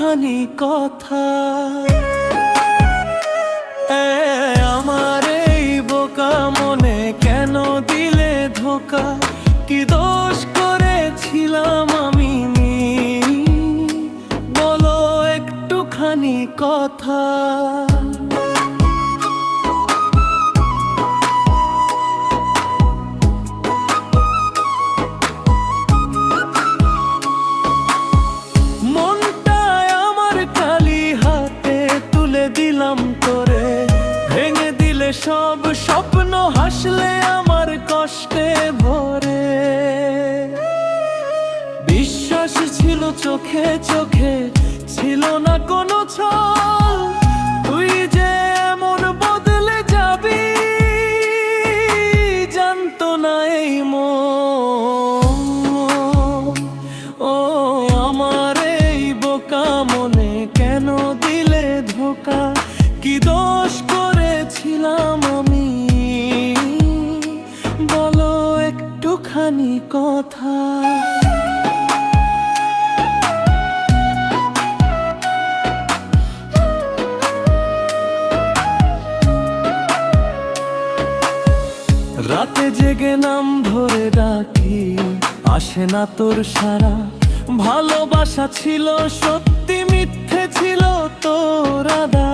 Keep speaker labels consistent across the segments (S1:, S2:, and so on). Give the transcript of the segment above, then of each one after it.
S1: একটুখানি কথা। আমার এই বোকা মনে কেন দিলে ধোকা? কি দোষ করেছিলাম আমি, বলো একটুখানি কথা। দিলাম তোরে, ভেঙে দিলে সব স্বপ্ন, হাসলে আমার কষ্টে ভরে। বিশ্বাস ছিল চোখে চোখে, ছিল না কোনো ছল। তুই যে এমন বদলে যাবি, জানতো না এই মন। ও আমার এই বোকা মনে কেন দিলে ধোকা? কি দোষ করেছিলাম আমি, বলো একটুখানি কথা। রাতে জেগে নাম ধরে ডাকি, আসে না তোর সারা। ভালোবাসা ছিল সত্যি, মিথ্যে ছিল তোর আদা।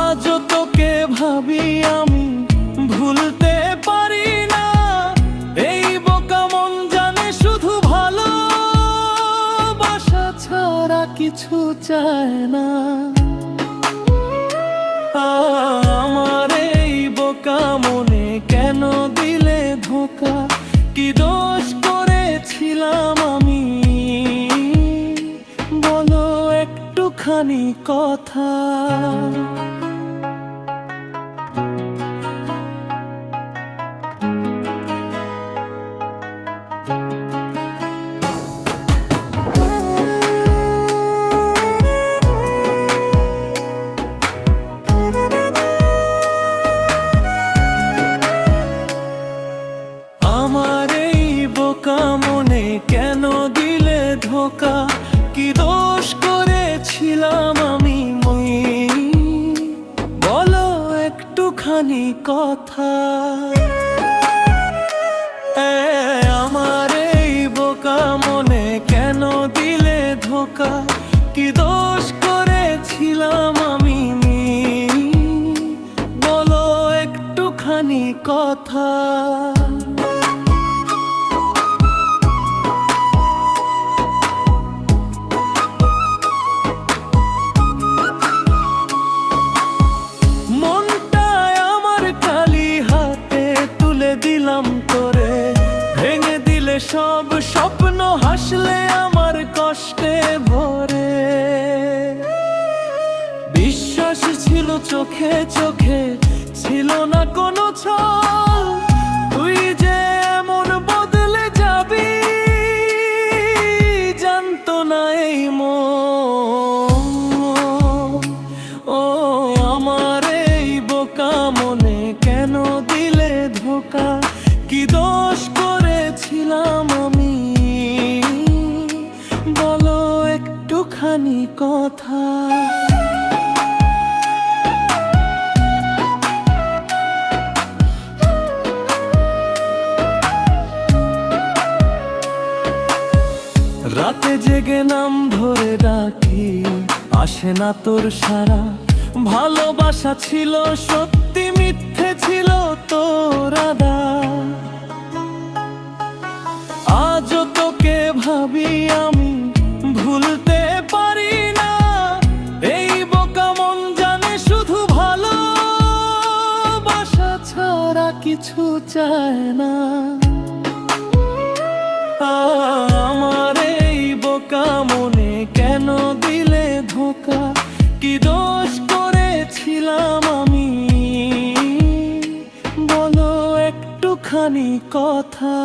S1: আজও তোকে ভাবি আমি, ভুলতে পারি না। এই বোকা মন জানে শুধু ভালোবাসা ছাড়া কিছু চায় না। আমার এই বোকা মনে কেন দিলে ধোকা? কি দোষ করেছিলাম আমি, বলো একটুখানি কথা। আমার এই বোকা মনে কেন দিলে ধোকা? কি দোষ করেছিলাম আমি, বলো একটুখানি কথা। আমার এই বোকা মনে কেন দিলে ধোকা? কি দোষ করেছিলাম আমি, বলো একটুখানি কথা। দিলাম তোরে, ভেঙে দিলে সব স্বপ্ন, হাসলে আমার কষ্টে ভরে। বিশ্বাস ছিল চোখে চোখে, ছিল না কোনো ছল। তুই যে এমন বদলে যাবি, জানতো না এই মন। ও আমার এই বোকা মনে কেন দিলে ধোকা? কি দোষ করেছিলাম আমি, বলো একটুখানি কথা। রাতে জেগে নাম ধরে ডাকি, আসে না তোর সারা। ভালোবাসা ছিল সত্যি, মিথ্যে ছিল তোর আদা। আজও তোকে ভাবি আমি, ভুলতে পারি না। এই বোকা মন জানে শুধু ভালোবাসা ছাড়া কিছু চায় না। আমার এই বোকা মনে কেন দিলে ধোকা? কি দোষ করেছিলাম আমি, বলো একটুখানি কথা।